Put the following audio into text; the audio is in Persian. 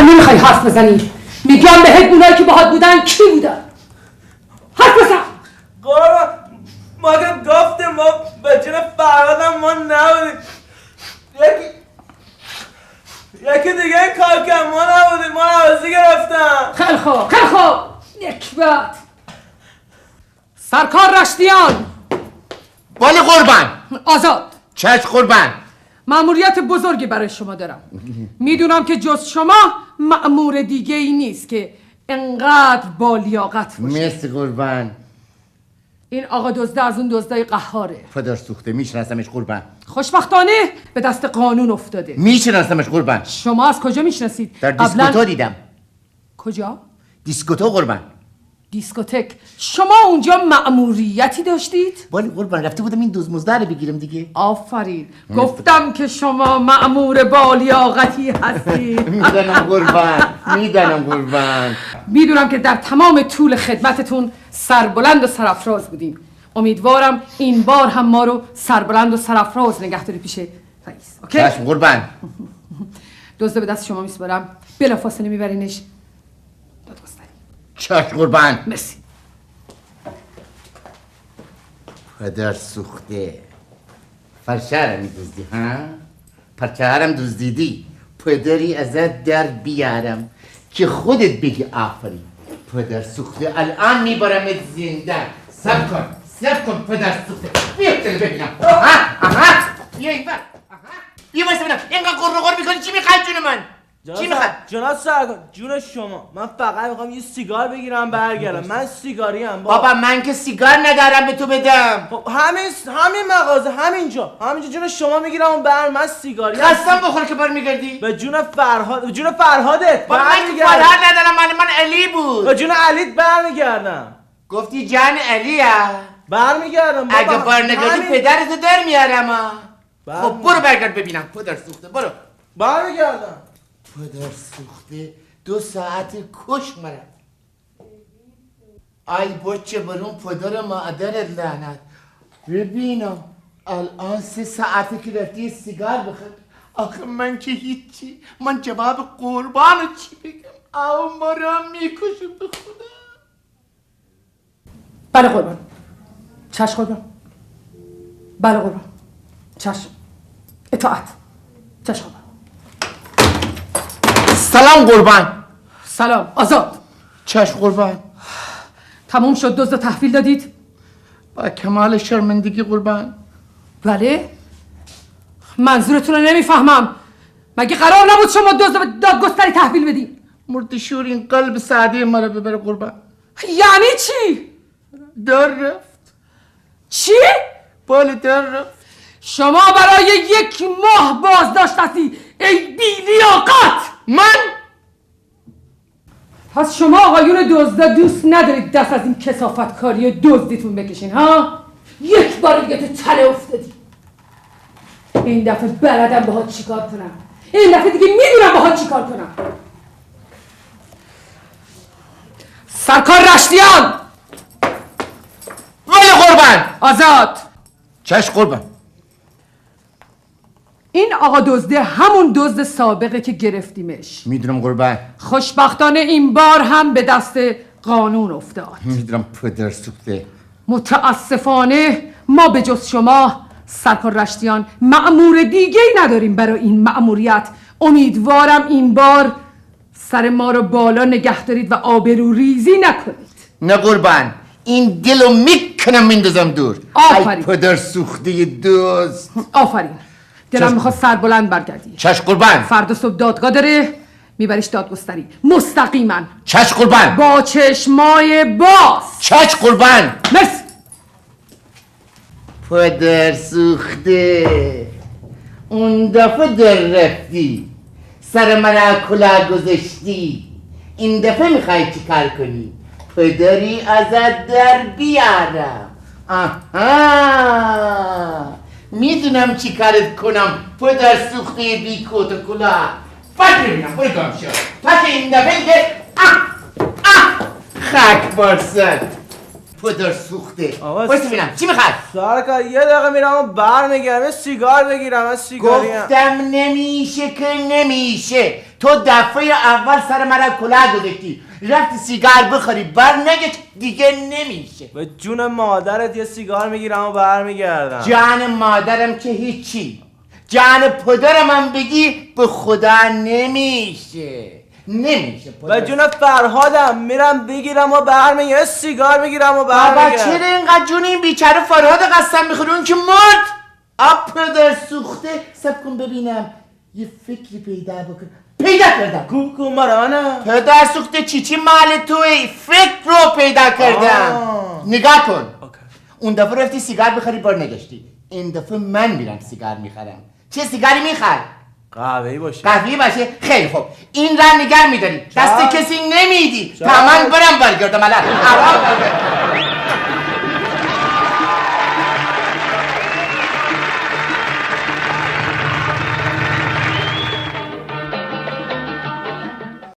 تو نمیخوای حرف بزنی. میگم بهت اونایی که باهات بودن کی بودن؟ حرف بزن. قربان ما که گفتیم ما به جون فرهادم ما نبودیم. یکی دیگه این کار کن ما نبودیم. ما عوضی گرفتم. خیلی خوب خیلی خوب. نکبت سرکار رشتیان. بله قربان. آزاد. چشم قربان. مأموریت بزرگی برای شما دارم. میدونم که جز شما مأمور دیگه ای نیست که انقدر با لیاقت باشه. مرسی قربان. این آقا دزده از اون دزدای قهاره. پدر سوخته میشناسمش قربان. خوشبختانه به دست قانون افتاده. میشناسمش قربان. شما از کجا میشناسید؟ در دیسکوتو دیدم. کجا؟ دیسکوتو قربان. دیسکوتک. شما اونجا مأموریتی داشتید؟ بله قربان رفته بودم این دزمزده رو بگیرم دیگه. آفرین. گفتم که شما مأمور با لیاقتی هستید. میدانم قربان. میدانم قربان. میدونم که در تمام طول خدمتتون سربلند و سرافراز بودیم. امیدوارم این بار هم ما رو سربلند و سرافراز نگه داری پیش رئیس. اوکی؟ چشم قربان. دزده به دست شما میسپارم. بلافاصله میبرینش دادگستری. چشم قربان. مرسی. پدر سوخته فرشهرم میدزدی ها؟ پرچهرم دزدیدی. پدری ازت در بیارم که خودت بگی آفرین. پدر سوخته الان میبرمت زندان. سب کن پدر سوخته. بیا ببینم. آها بیا این بر. بیا بایسته ببینم. اینقدر قرقر میکنی چی میخواد جون من؟ چی میخواد؟ جناب سرکار جون شما من فقط میخوام یه سیگار بگیرم برگردم. من سیگاری ام بابا من که سیگار ندارم به تو بدم. همین مغازه همینجا جون شما میگیرم و من سیگاری قسم بخور که برمیگردی. به جون فرهادت بابا من که فرهاد ندارم. من علی بود. به جون علیت برمیگردم. گفتی جان علی ها؟ برمیگردم. اگه برنگردی پدرتو در میارم. خب برو برگرد ببینم. پدر سوخته برو. برمیگردم. پدر سوخته 2 ساعت کش مرم. ای بچه برون پدر مادرت لعنت. ببینم الان 3 ساعته که رفتی سیگار بخور. آخه من که هیچی. من جواب قربان چی بگم؟ او مرا میکشه به خدا. بله قربان. چشم قربان. بله قربان. چشم. اطاعت. چشم قربان. سلام قربان. سلام. آزاد. چشم قربان. تموم شد دزد تحویل دادید؟ با کمال شرمندگی قربان. بله؟ منظورتون رو نمیفهمم. مگه قرار نبود شما دزد به دادگستری تحویل بدین؟ مردشور این قلب سعده ما رو ببره قربان. یعنی چی؟ در رفت. چی؟ بله در رفت. شما برای 1 ماه بازداشت هستی ای بی‌لیاقت. من؟ پس شما آقایون دزدا دوست ندارید دست از این کثافت کاری دزدیتون بکشین ها؟ 1 بار دیگه تو تله افتادی. این دفعه بلدم باهات چیکار کنم. این دفعه دیگه میدونم باهات چیکار کنم. سرکار رشتیان. ولی قربان. آزاد. چشم قربان. این آقا دزده همون دزد سابقه که گرفتیمش. میدونم قربان. خوشبختانه این بار هم به دست قانون افتاد. میدونم پدر سوخته. متاسفانه ما به جز شما سرکار رشتیان مأمور دیگه نداریم برای این مأموریت. امیدوارم این بار سر ما رو بالا نگه دارید و آبرو ریزی نکنید. نه قربان این دلو میکنم میندازم دور. آفرین. ای پدر سوخته دوست. آفرین. دلم میخواد سربلند برگردی. چشم قربان. فردا صبح دادگاه داره میبریش دادگستری مستقیما. چشم قربان. با چشمای باز. چشم قربان. مرسی. پدر سوخته اون دفعه در رفتی سر من کلاه گذاشتی. این دفعه میخوای چی کار کنی؟ پدری ازت در بیارم. آها میدونم چی کارت کنم پدر سوخته بی کت و کلاه. فکر ببینم برو گم شد. پس این دفعه دیگه خاک برسد. پدر سوخته باید ببینم چی میخواد؟ سرکار 1 دقیقه میرم و برمیگردم یه سیگار بگیرم. من سیگاریم. گفتم نمیشه که نمیشه. تو دفعه اول سر من کلاه گذاشتی رفتی سیگار بخوری بر نگه دیگه نمیشه. به جون مادرت یه سیگار میگیرم و برمیگردم. جان مادرم که هیچی، جان پدرم هم بگی به خدا نمیشه. به جون فرهادم میرم بگیرم و برمیگردم، سیگار میگیرم و بابا برمیگردم. چرا اینقدر جون این بیچاره فرهاد قسم میخوری؟ اون که مرد. پدر سوخته. سب کن ببینم یه فکری پیدا بکن. پیدا کردم. کوکو مرانه پدر سوخته چی مال توی فکر رو پیدا کردم. نگاه کن. اون دفعه رفتی سیگار بخری بار نگشتی. این دفعه من میرم سیگار میخرم. چه سیگاری میخوای؟ قهوه‌ای باشه. قهوه‌ای باشه؟ خیلی خوب. این را نگه میداری. دست کسی نمیدی تا من برم برگردم. الان